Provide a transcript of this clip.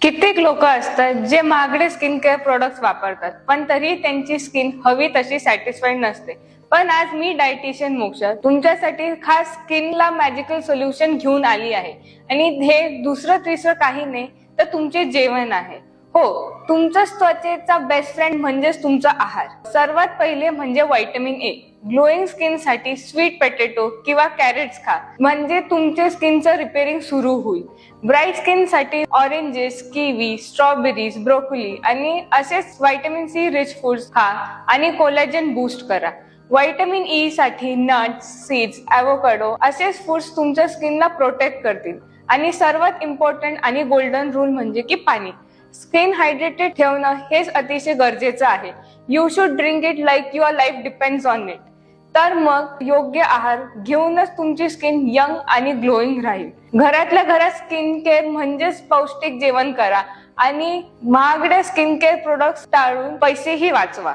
कित्येक लोक असतात जे महागडे स्किन केअर प्रोडक्ट्स वापरतात पण तरी त्यांची स्किन हवी तशी सॅटिस्फाईड नसते. पण आज मी डायटिशियन मोक्षा तुमच्यासाठी खास स्किनला मॅजिकल सोल्युशन घेऊन आली आहे. आणि हे दुसरं तिसरं काही नाही तर तुमचे जेवण आहे. हो, तुमच्या त्वचेचा बेस्ट फ्रेंड म्हणजेच तुमचा आहार. सर्वात पहिले म्हणजे व्हिटॅमिन ए. ग्लोईंग स्किन साठी स्वीट पोटॅटो किंवा कॅरेट्स खा, म्हणजे तुमचे स्किनचं रिपेअरिंग सुरू होईल. ब्राईट स्किन साठी ऑरेंजेस, किवी, स्ट्रॉबेरीज, ब्रोकोली आणि असेच व्हिटॅमिन सी रिच फूड्स खा आणि कोलॅजन बूस्ट करा. व्हिटॅमिन ई साठी नट्स, सीड्स, ॲव्होकाडो असेच फूड्स तुमच्या स्किनला प्रोटेक्ट करतील. आणि सर्वात इम्पॉर्टंट आणि गोल्डन रूल म्हणजे की पाणी. स्किन हायड्रेटेड ठेवणं हेच अतिशय गरजेचं आहे. You should drink it like your life depends on it. तर मग योग्य आहार घेऊनच तुमची स्किन यंग आणि ग्लोईंग राहील. घरातल्या घरात स्किन केअर म्हणजेच पौष्टिक जेवण करा आणि महागड्या स्किन केअर प्रोडक्ट्स टाळून पैसेही वाचवा.